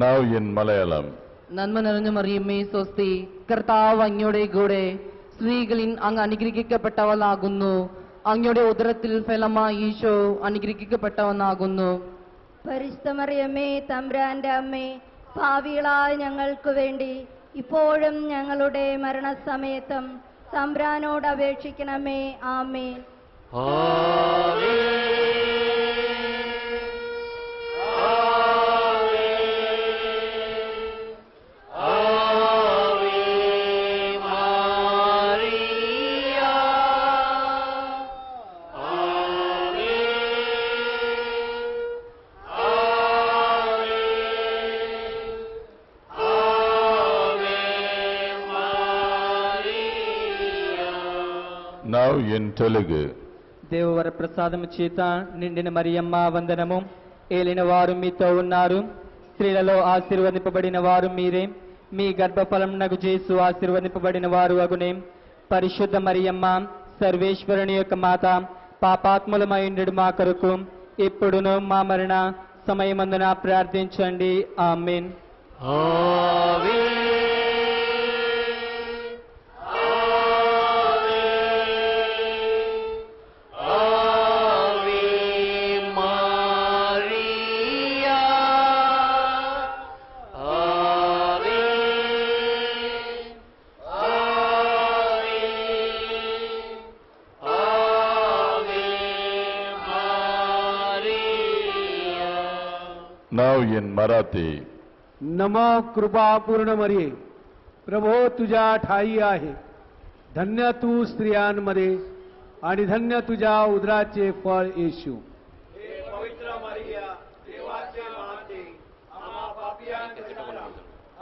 Now in Malayalam. നന്മ നിറഞ്ഞ മറിയമ്മേ സ്വസ്തി, കർത്താവ് അങ്ങയുടെ കൂടെ സ്ത്രീകളിൽ അങ്ങ് അനുഗ്രഹിക്കപ്പെട്ടവളാകുന്നു. അങ്ങയുടെ ഉദരത്തിൽ ഫലമായി ഈശോ അനുഗ്രഹിക്കപ്പെട്ടവനാകുന്നു. പരിശുദ്ധ മറിയമ്മേ തമ്പുരാന്റെ അമ്മേ, പാപികളായ ഞങ്ങൾക്ക് വേണ്ടി ഇപ്പോഴും ഞങ്ങളുടെ മരണസമയത്തും തമ്പുരാനോട് അപേക്ഷിക്കണമേ. ആമേൻ. Now in Telugu. దేవవర ప్రసాదము చేత నిండిన మరియమ్మ వందనము. ఏలిన వారు మీతో ఉన్నారు, స్త్రీలలో ఆశీర్వదింపబడిన వారు మీరే. మీ గర్భఫలమునకు యేసు ఆశీర్వదింపబడిన వారు అగునే. పరిశుద్ధ మరియమ్మ సర్వేశ్వరుని యొక్క మాత, పాపాత్ములమైండు మా కొరకు ఇప్పుడును మా మరణ సమయమందున ప్రార్థించండి. ఆమేన్. Now in Marathi. नमो कृपा पूर्ण मरिये, प्रभो तुझ्या ठाई आहे. धन्य तू स्त्रियांमध्ये आणि धन्य तुझ्या उदराचे फळ येशू. हे पवित्र मरिया, देवाचे माते, आम्हा पापियांकरिता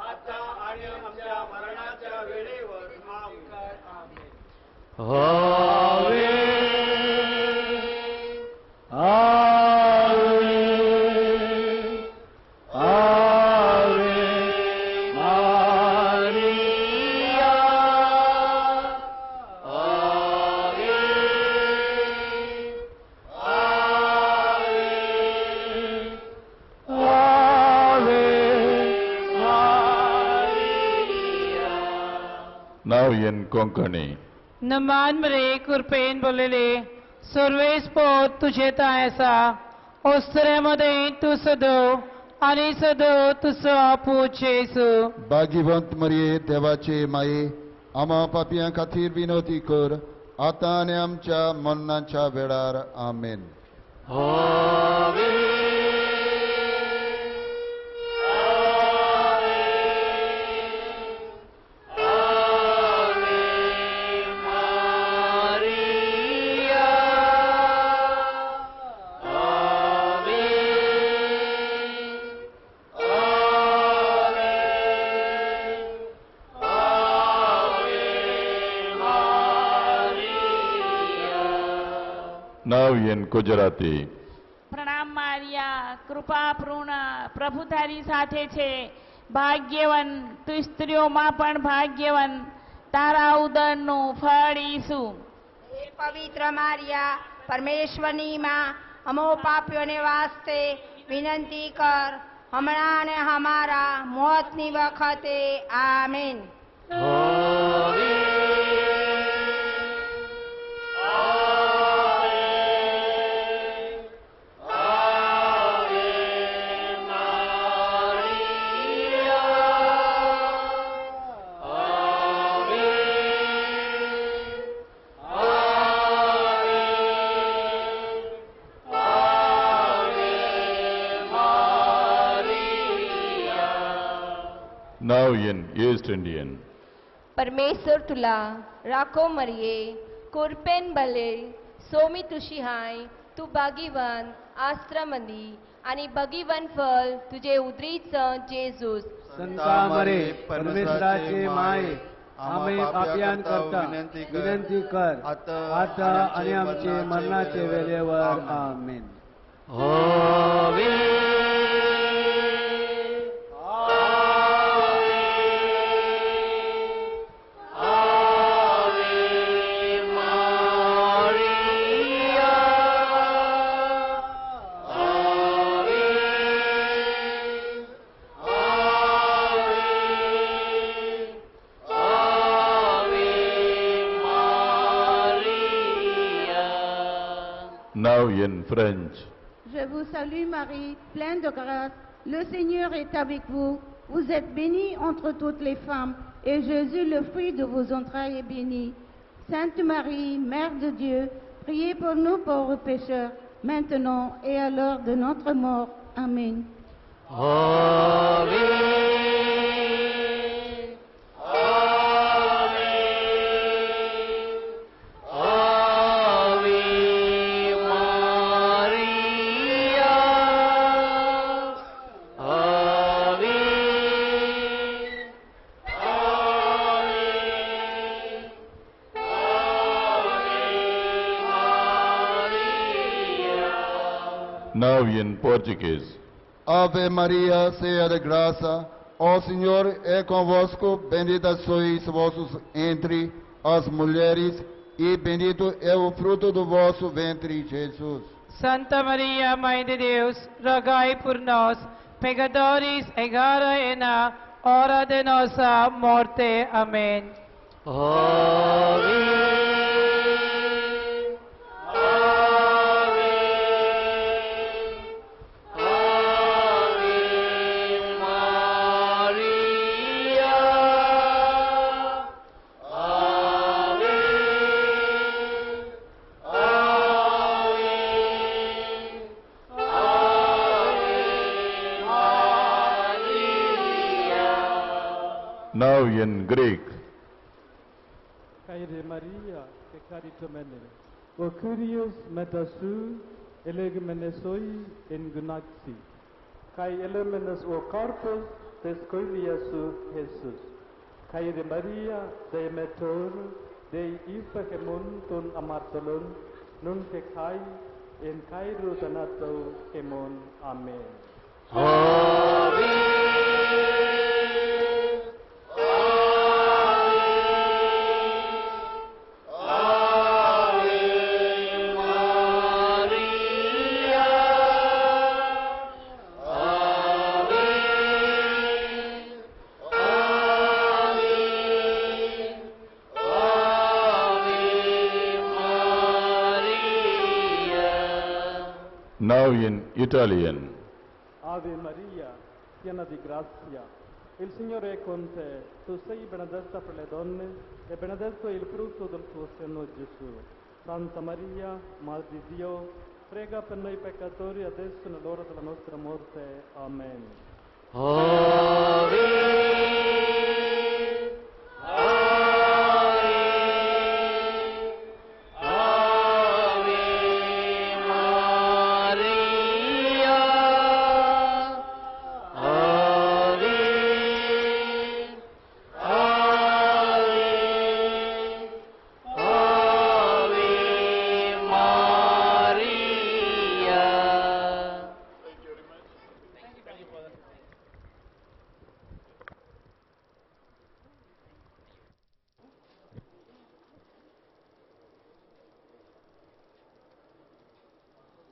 आता आणि आमच्या मरणाच्या वेळेवर माफ कर. आमेन. Now in Konkani. नमान मरे कुरपेन बोलेले, सर्वेस पोत तुझे तायसा, ओस्त्रेमध्ये तू सदो आणि सदो तुझा पूजेसु. भाग्यवंत मरिये, देवाचे माये, आम्हा पापियां खातीर विनवती कर, आता आणि आमच्या मरणाच्या वेळार. आमेन. Now in Gujarati. પ્રણામ મારિયા, કૃપાપૂર્ણ પ્રભુ તારી સાથે છે. ભાગ્યવાન તું સ્ત્રીઓમાં પણ ભાગ્યવાન, તારા ઉદરનું ફળ ઈસુ. હે પવિત્ર મારિયા, પરમેશ્વરની માં, અમો પાપીઓને વાસ્તે વિનંતી કર, હમણાં અને અમારા મોતની વખતે. Amen. Now in East Indian. परमेश्वर तुला राखो मरिये, कुरपेन बले, सोमी तुशी हाय, तू भागीवान आश्रमंदी आणि भगीवन फल तुझे उदरीचं जेजूस. संता मरे परमेश्वराचे माये, आम्ही पापियांकरता विनंती कर, आता आणि आमचे मरणाचे वेळेवर. आमेन. Now in French. Je vous salue Marie, pleine de grâce. Le Seigneur est avec vous. Vous êtes bénie entre toutes les femmes, et Jésus, le fruit de vos entrailles, est béni. Sainte Marie, Mère de Dieu, priez pour nous pauvres pécheurs, maintenant et à l'heure de notre mort. Amen. Now in Portuguese. Ave Maria, cheia de graça, o Senhor é convosco, bendita sois vós entre as mulheres, e bendito é o fruto do vosso ventre, Jesus. Santa Maria, Mãe de Deus, rogai por nós, pecadores, agora e na hora de nossa morte. Amém. Now in Greek. Kaire Maria, que caritomene, o curios metasu, elegemenesoi in gunaxi, kai elemenes o corpus descoiliasu Jesus. Kaire Maria, de metor, de ifa kemon ton amatolon, nun ke kai, in kairu tanato kemon. Amen. Now in Italian. Ave Maria, piena di grazia, il Signore è con te. Tu sei benedetta fra le donne e benedetto è il frutto del tuo seno, Gesù. Santa Maria, Madre di Dio, prega per noi peccatori adesso e nell'ora della nostra morte. Amen.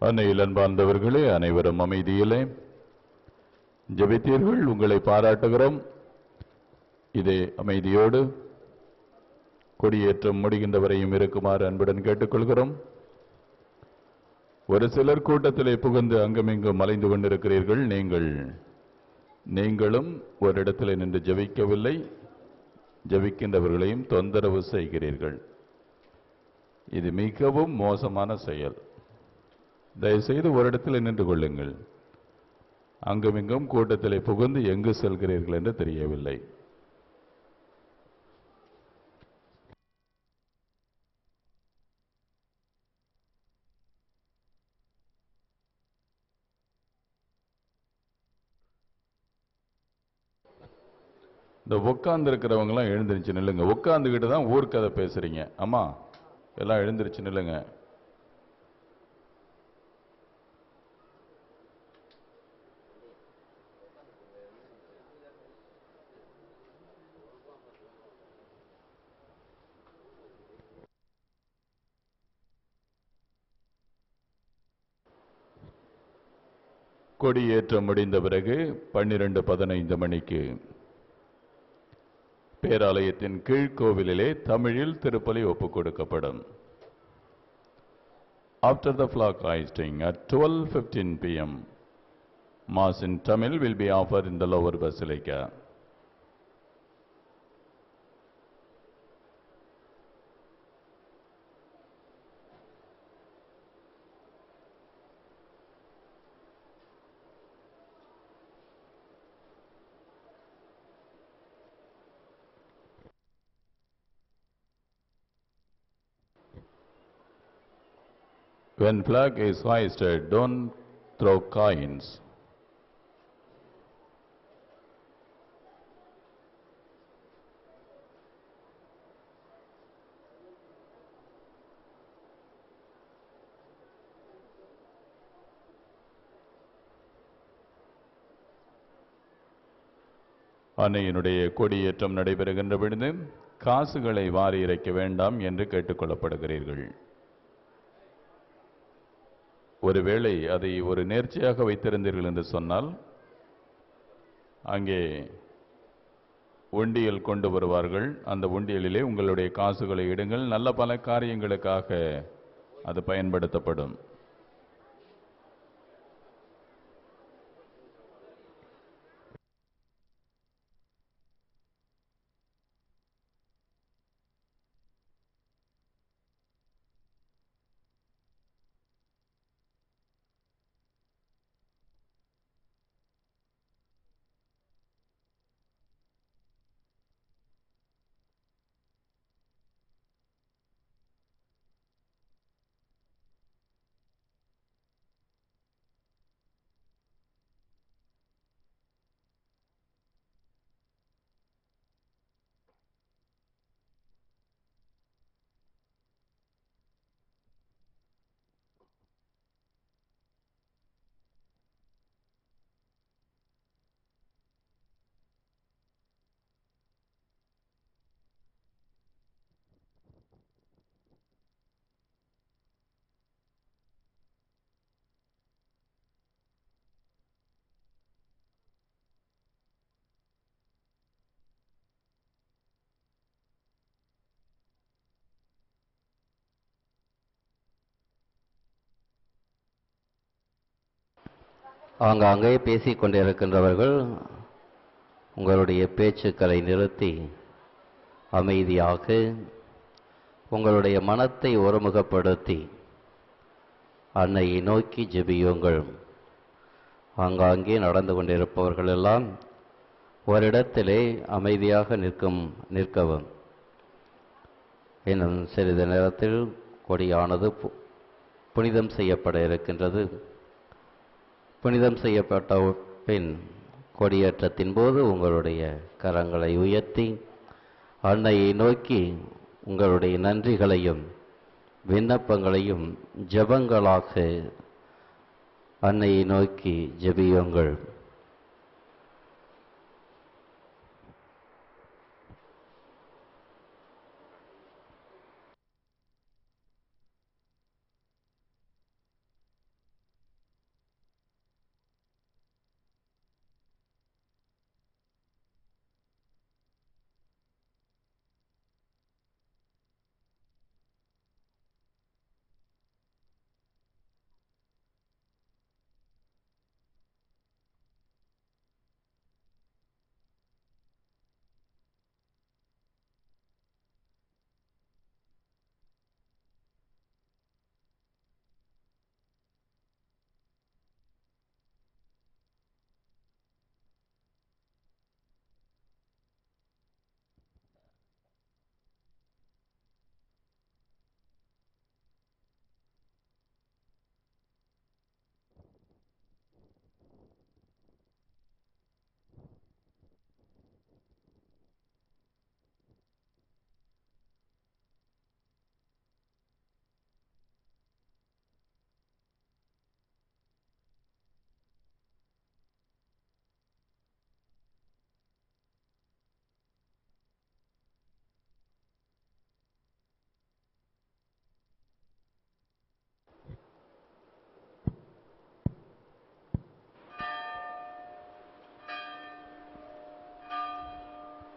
அன்னையில் அன்பார்ந்தவர்களே, அனைவரும் அமைதியிலே ஜெபித்தீர்கள், உங்களை பாராட்டுகிறோம். இதே அமைதியோடு கொடியேற்றம் முடிகின்ற வரையும் இருக்குமாறு அன்புடன் கேட்டுக்கொள்கிறோம். ஒரு சிலர் கூட்டத்திலே புகுந்து அங்குமிங்கும் மலைந்து கொண்டிருக்கிறீர்கள். நீங்களும் ஒரு இடத்திலே நின்று ஜெபிக்கவில்லை, ஜெபிக்கின்றவர்களையும் தொந்தரவு செய்கிறீர்கள். இது மிகவும் மோசமான செயல். தயவுசெய்து ஒரு இடத்தில் நின்று கொள்ளுங்கள். அங்குமிங்கும் கூட்டத்திலே புகுந்து எங்கு செல்கிறீர்கள் என்று தெரியவில்லை. இந்த உட்கார்ந்து இருக்கிறவங்களாம் எழுந்திருச்சு நில்லுங்க. உட்கார்ந்துக்கிட்டு தான் ஊர்க்கதை பேசுறீங்க. அம்மா எல்லாம் எழுந்திருச்சு நில்லுங்க. கொடியேற்றம் முடிந்த பிறகு 12:15 மணிக்கு பேராலயத்தின் கீழ்கோவிலிலே தமிழில் திருப்பலி ஒப்புக் கொடுக்கப்படும். After the flag hoisting at 12:15 p.m., Mass in Tamil will be offered in the lower basilica. When flag is hoisted, don't throw coins. அன்னையினுடைய கொடியேற்றம் நடைபெறுகின்ற பொழுது காசுகளை வாரி இறைக்க வேண்டாம் என்று கேட்டுக்கொள்ளப்படுகிறீர்கள். ஒருவேளை அதை ஒரு நேர்ச்சியாக வைத்திருந்தீர்கள் என்று சொன்னால் அங்கே உண்டியல் கொண்டு வருவார்கள். அந்த உண்டியலிலே உங்களுடைய காசுகளை இடுங்கள். நல்ல பல காரியங்களுக்காக அது பயன்படுத்தப்படும். ஆங்காங்கே பேசிக் கொண்டிருக்கின்றவர்கள் உங்களுடைய பேச்சுக்களை நிறுத்தி அமைதியாக உங்களுடைய மனத்தை ஒருமுகப்படுத்தி அன்னையை நோக்கி ஜெபியுங்கள். ஆங்காங்கே நடந்து கொண்டிருப்பவர்கள் எல்லாம் ஓரிடத்திலே அமைதியாக நிற்கவும். இன்னும் சிறிது நேரத்தில் கொடியானது புனிதம் செய்யப்பட இருக்கின்றது. புனிதம் செய்யப்பட்ட பின் கொடியேற்றத்தின் போது உங்களுடைய கரங்களை உயர்த்தி அன்னையை நோக்கி உங்களுடைய நன்றிகளையும் விண்ணப்பங்களையும் ஜெபங்களாக அன்னையை நோக்கி ஜெபியுங்கள்.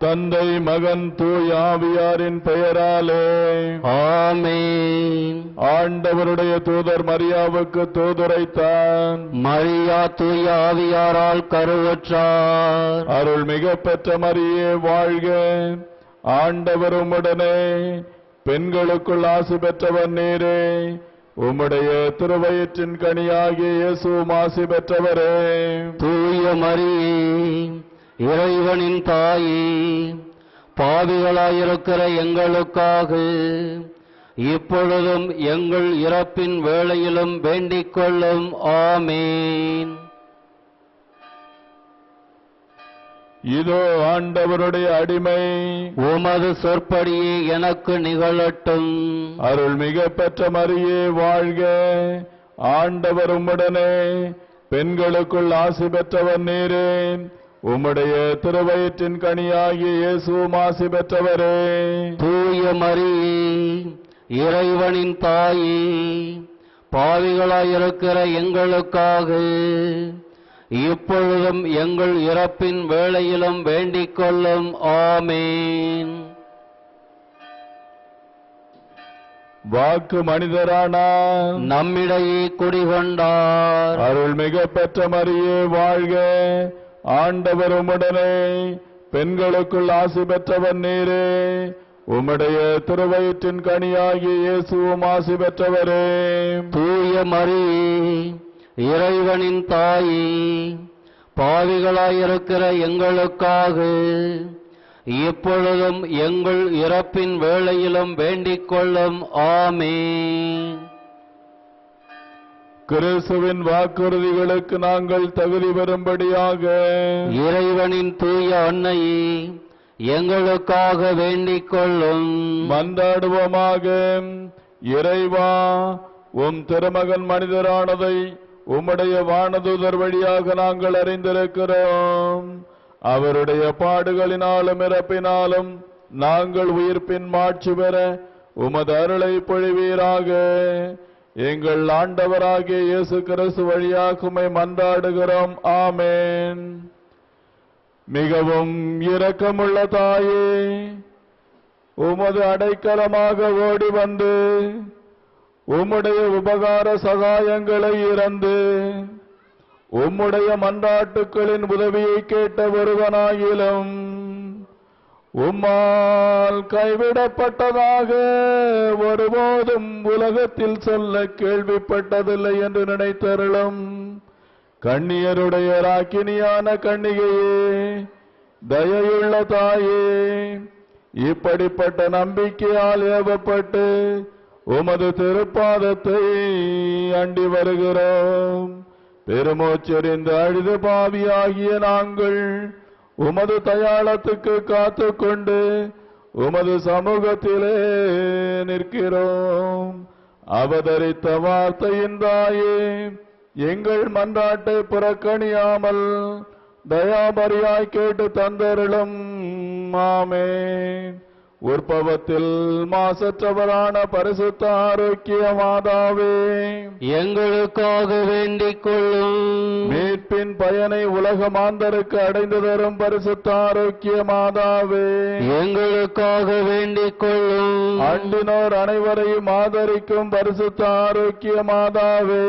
தந்தை மகன் தூய் ஆவியாரின் பெயராலே ஆமென். ஆண்டவருடைய தூதர் மரியாவுக்கு தூதுரைத்தான். மரியா தூய ஆவியாரால் கருவுற்றார். அருள்மிகு பெற்ற மரியே வாழ்க, ஆண்டவர் உம்முடனே, பெண்களுக்குள் ஆசி பெற்றவர் நீரே, உம்முடைய திருவயிற்றின் கனியாகிய இயேசுவும் ஆசி பெற்றவரே. தூய மரியே, இறைவனின் தாயே, பாவிகளாயிருக்கிற எங்களுக்காக இப்பொழுதும் எங்கள் இறப்பின் வேளையிலும் வேண்டிக் கொள்ளும். ஆமேன். இதோ ஆண்டவருடைய அடிமை, உமது சொற்படியே எனக்கு நிகழட்டும். அருள்மிகு பெற்ற மரியே வாழ்க, ஆண்டவர் உம்முடனே, பெண்களுக்குள் ஆசி பெற்றவர் நீரே, உம்முடைய திருவயிற்றின் கனியாகிய இயேசுவும் ஆசி பெற்றவரே. தூய மரியே, இறைவனின் தாயே, பாவிகளாயிருக்கிற எங்களுக்காக இப்பொழுதும் எங்கள் இறப்பின் வேளையிலும் வேண்டிக் கொள்ளும். ஆமேன். வாக்கு மனிதரானார், நம்மிடையே குடிகொண்டார். அருள்மிகு பெற்ற மரியே வாழ்க, ஆண்டவர் உம்முடனே, பெண்களுக்குள் ஆசி பெற்றவர் நீரே, உம்முடைய திருவயிற்றின் கனியாகிய இயேசுவும் ஆசி பெற்றவரே. தூய மரியே, இறைவனின் தாயே, பாவிகளாயிருக்கிற எங்களுக்காக இப்பொழுதும் எங்கள் இறப்பின் வேளையிலும் வேண்டிக் கொள்ளும். ஆமேன். கிறிஸ்துவின் வாக்குறுதிகளுக்கு நாங்கள் தகுதி பெறும்படியாக இறைவனின் தூய அன்னையே, எங்களுக்காக வேண்டிக் கொள்ளும். மன்றாடுவோமாக. இறைவா, உம் திருமகன் மனிதரானதை உம்முடைய வானதூதர் வழியாக நாங்கள் அறிந்திருக்கிறோம். அவருடைய பாடுகளினாலும் இறப்பினாலும் நாங்கள் உயிர்ப்பின் மாட்சி பெற உமது அருளை பொழிவீராக. எங்கள் ஆண்டவராகிய இயேசு கிறிஸ்து வழியாக உம்மை மன்றாடுகிறோம். ஆமென். மிகவும் இரக்கமுள்ள தாயே, உமது அடைக்கலமாக ஓடி வந்து உம்முடைய உபகார சகாயங்களை இறந்து உம்முடைய மன்றாட்டுக்களின் உதவியை கேட்ட ஒருவனாயிலும் உம்மால் கைவிடப்பட்டதாக ஒருபோதும் உலகத்தில் சொல்ல கேள்விப்பட்டதில்லை என்று நினைத்தருளும். கண்ணியருடைய ராக்கினியான கன்னிகையே, தயையுள்ள தாயே, இப்படிப்பட்ட நம்பிக்கையால் ஏவப்பட்டு உமது திருப்பாதத்தை அண்டி வருகிறோம். பெருமூச்செறிந்து அழுது பாவியாகிய நாங்கள் உமது தயாளத்துக்கு காத்துக்கொண்டு உமது சமூகத்திலே நிற்கிறோம். அவதரித்த வார்த்தையின் தாயே, எங்கள் மன்றாட்டை புறக்கணியாமல் தயாபரியாய் கேட்டு தந்தருளும். ஆமென். உற்பவத்தில் மாசற்றவரான பரிசுத்த ஆரோக்கிய மாதாவே, எங்களுக்காக வேண்டிக் கொள்ளும். மீட்பின் பயனை உலக மாந்தருக்கு அடைந்து தரும் பரிசுத்த ஆரோக்கிய மாதாவே, எங்களுக்காக வேண்டிக் கொள்ளும். அண்டினோர் அனைவரையும் ஆதரிக்கும் பரிசுத்த ஆரோக்கிய மாதாவே,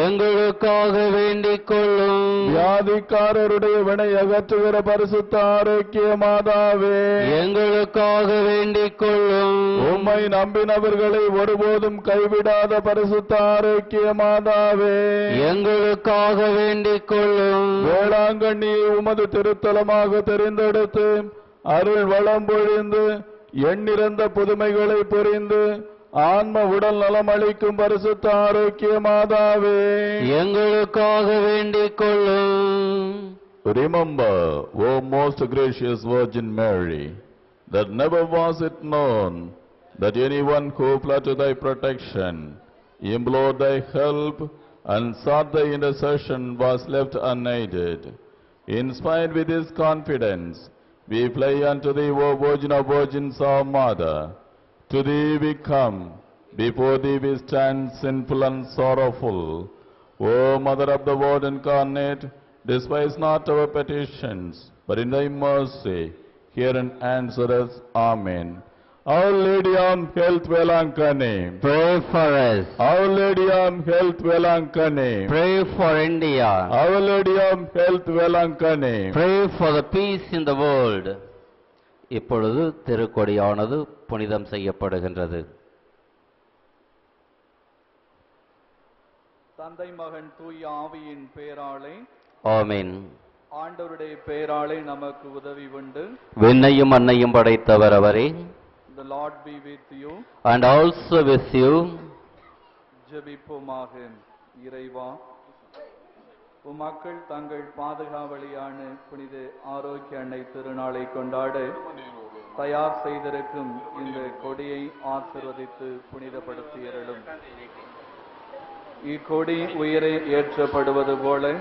எங்களுக்காக வேண்டிக் கொள்ளும். வியாதிக்காரருடைய வினை அகற்றுகிற பரிசுத்த ஆரோக்கிய மாதாவே, எங்களுக்காக வேண்டிக் கொள்ளும். உம்மை நம்பினவர்களை ஒருபோதும் கைவிடாத பரிசுத்த ஆரோக்கிய மாதாவே, எங்களுக்காக வேண்டிக் கொள்ளும். வேளாங்கண்ணியை உமது திருத்தலமாக தெரிந்தெடுத்து அருள் வளம் பொழிந்து எண்ணிறந்த புதுமைகளை புரிந்து ஆன்ம உடல் நலம் அளிக்கும் பரிசுத்த ஆரோக்கிய மாதாவே, எங்களுக்காக வேண்டிக் கொள்ளும். Remember, O most gracious Virgin Mary, that never was it known that anyone who fled to thy protection, implored thy help, and sought thy intercession was left unaided. Inspired with this confidence, we fly unto thee, O Virgin of Virgins, our Mother. To thee we come, before thee we stand sinful and sorrowful. O Mother of the Word incarnate, despise not our petitions, but in thy mercy hear and answer us. Amen. Our Lady of Health Velankani, Pray for us. Our Lady of Health Velankani, Pray for India. Our Lady of Health Velankani. Pray for the peace in the world. இப்பொழுது திருக்கொடியானது புனிதம் செய்யப்படுகின்றது. தந்தை மகன் தூய ஆவியின் பேராலே ஆமென். ஆண்டவருடைய பேராலே நமக்கு உதவி உண்டு. விண்ணையும் மண்ணையும் படைத்தவர் அவரே. The Lord be with you. And also with you. ஜெபிப்போமாக. இறைவா, உம் மக்கள் தங்கள் பாதுகாவலியான புனித ஆரோக்கிய அன்னை திருநாளை கொண்டாட தயார் செய்திருக்கும் இந்த கொடியை ஆசீர்வதித்து புனிதப்படுத்தியருளும். இக்கொடி உயிரை ஏற்றப்படுவது போல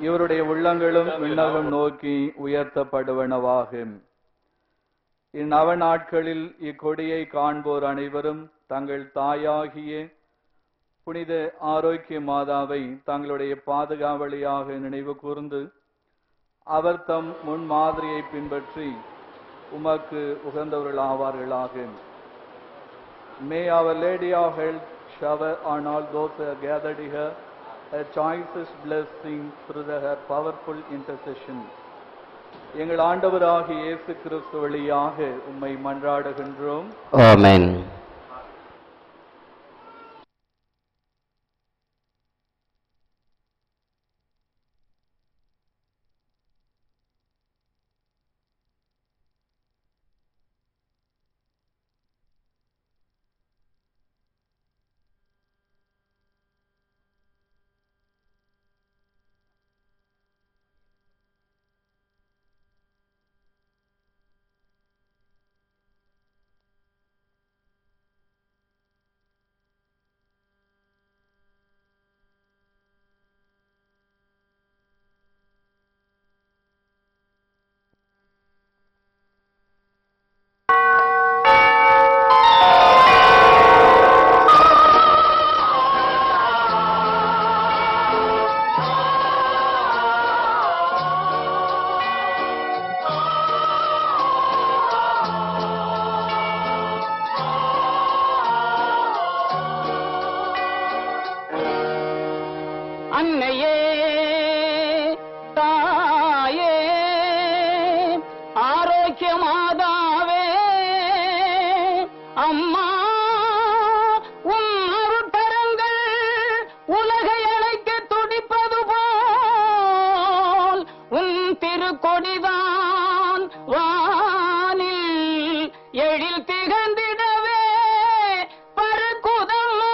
இவருடைய உள்ளங்களும் விண்ணகம் நோக்கி உயர்த்தப்படுவனவாகும். இந்நவ நாட்களில் இக்கொடியை காண்போர் அனைவரும் தங்கள் தாயாகிய புனித ஆரோக்கிய மாதாவை தங்களுடைய பாதுகாவலியாக நினைவு கூர்ந்து அவர் தம் முன்மாதிரியை பின்பற்றி உமக்கு உகந்தவர்களாவார்களாக. May Our Lady of Health shower on all those who are gathered here a choicest blessing through her powerful intercession. எங்கள் ஆண்டவராகிய இயேசு கிறிஸ்து வழியாக உம்மை மன்றாடுகின்றோம். ஆமென். அன்னையே தாயே ஆரோக்கிய மாதாவே அம்மா உன் அருட்கரங்கள் உலகை அழைக்க துடிப்பது போல் உன் திருக்கொடிதான் வானில் எழில் திகழ்ந்திடவே பறக்குதம்மா.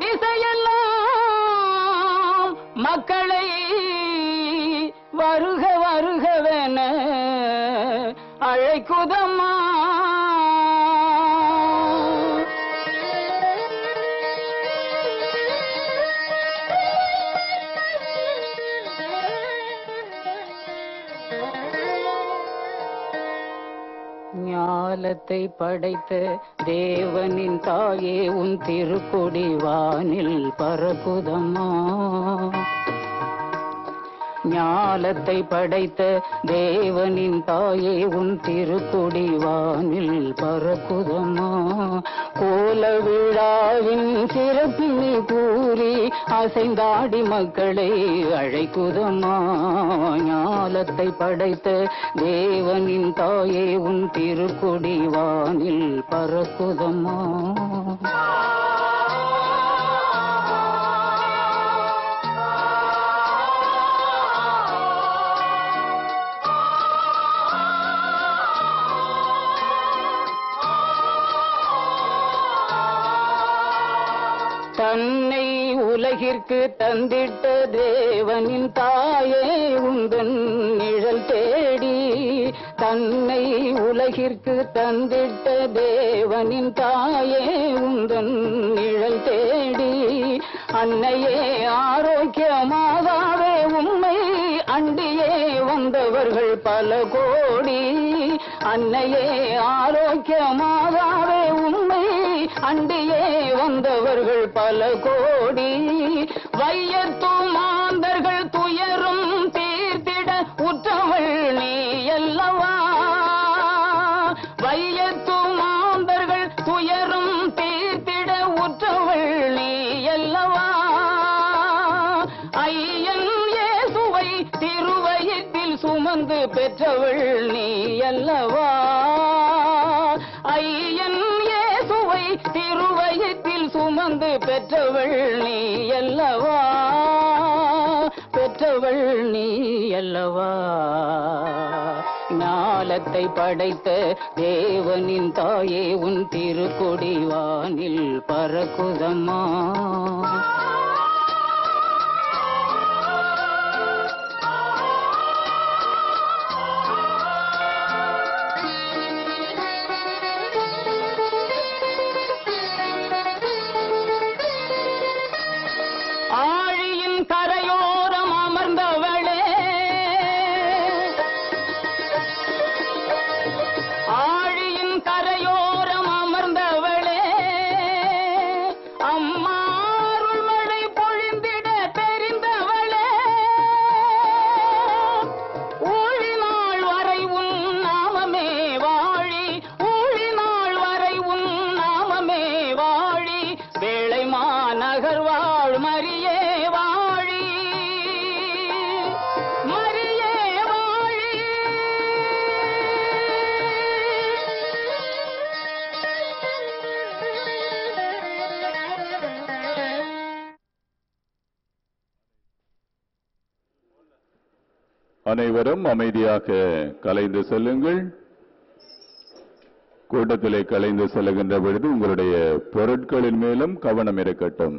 திசையெல்லாம் மக்களை வருக வருகவென அழைக்குதம்மா. ஞாலத்தை படைத்த தேவனின் தாயே உன் திருக்கொடி வானில் பறக்குதம்மா. ஞாலத்தை படைத்த தேவனின் தாயே உன் திருக்கொடி வானில் பறக்குதம்மா. கோல விழாவின் சிறப்பினை கூறி அசைந்தாடி மக்களை அழைக்குதம்மா. ஞாலத்தை படைத்த தேவனின் தாயே உன் திருக்கொடி வானில் பறக்குதம்மா. தன்னை உலகிற்கு தந்திட்ட தேவனின் தாயே உந்தன் நிழல் தேடி. தன்னை உலகிற்கு தந்திட்ட தேவனின் தாயே உந்தன் நிழல் தேடி. அன்னையே ஆரோக்கிய மாதாவே உம்மை அண்டியே வந்தவர்கள் பல கோடி. அன்னையே ஆரோக்கிய மாதாவே உம்மை அண்டியே வந்தவர்கள் பல கோடி. வையத்து மாந்தர்கள் துயரும் தீர்த்திட உற்றவள் நீ அல்லவா. அல்லவா ஐயன் இயேசுவை திருவயிற்றில் சுமந்து பெற்றவள் நீ அல்லவா பெற்றவள் நீ அல்லவா ஞாலத்தை படைத்த தேவனின் தாயே உன் திருக்கொடி வானில் பறக்குதம்மா ஆழியின் கரையோரம் அமர்ந்தவளே ஆழியின் கரையோரம் அமர்ந்தவளே அம்மா அருள்மழை பொழிந்திட தெரிந்தவளே ஊழினாள் வரை உன் நாமமே வாழி ஊழினாள் வரை உன் நாமமே வாழி வேளை மாநகர் வாழ் மரியே வாழி மரியே வாழி அனைவரும் அமைதியாக கலைந்து செல்லுங்கள். கூட்டத்திலே கலைந்து செல்லுகின்ற பொழுது உங்களுடைய பொருட்களின் மேலும் கவனம் இருக்கட்டும்.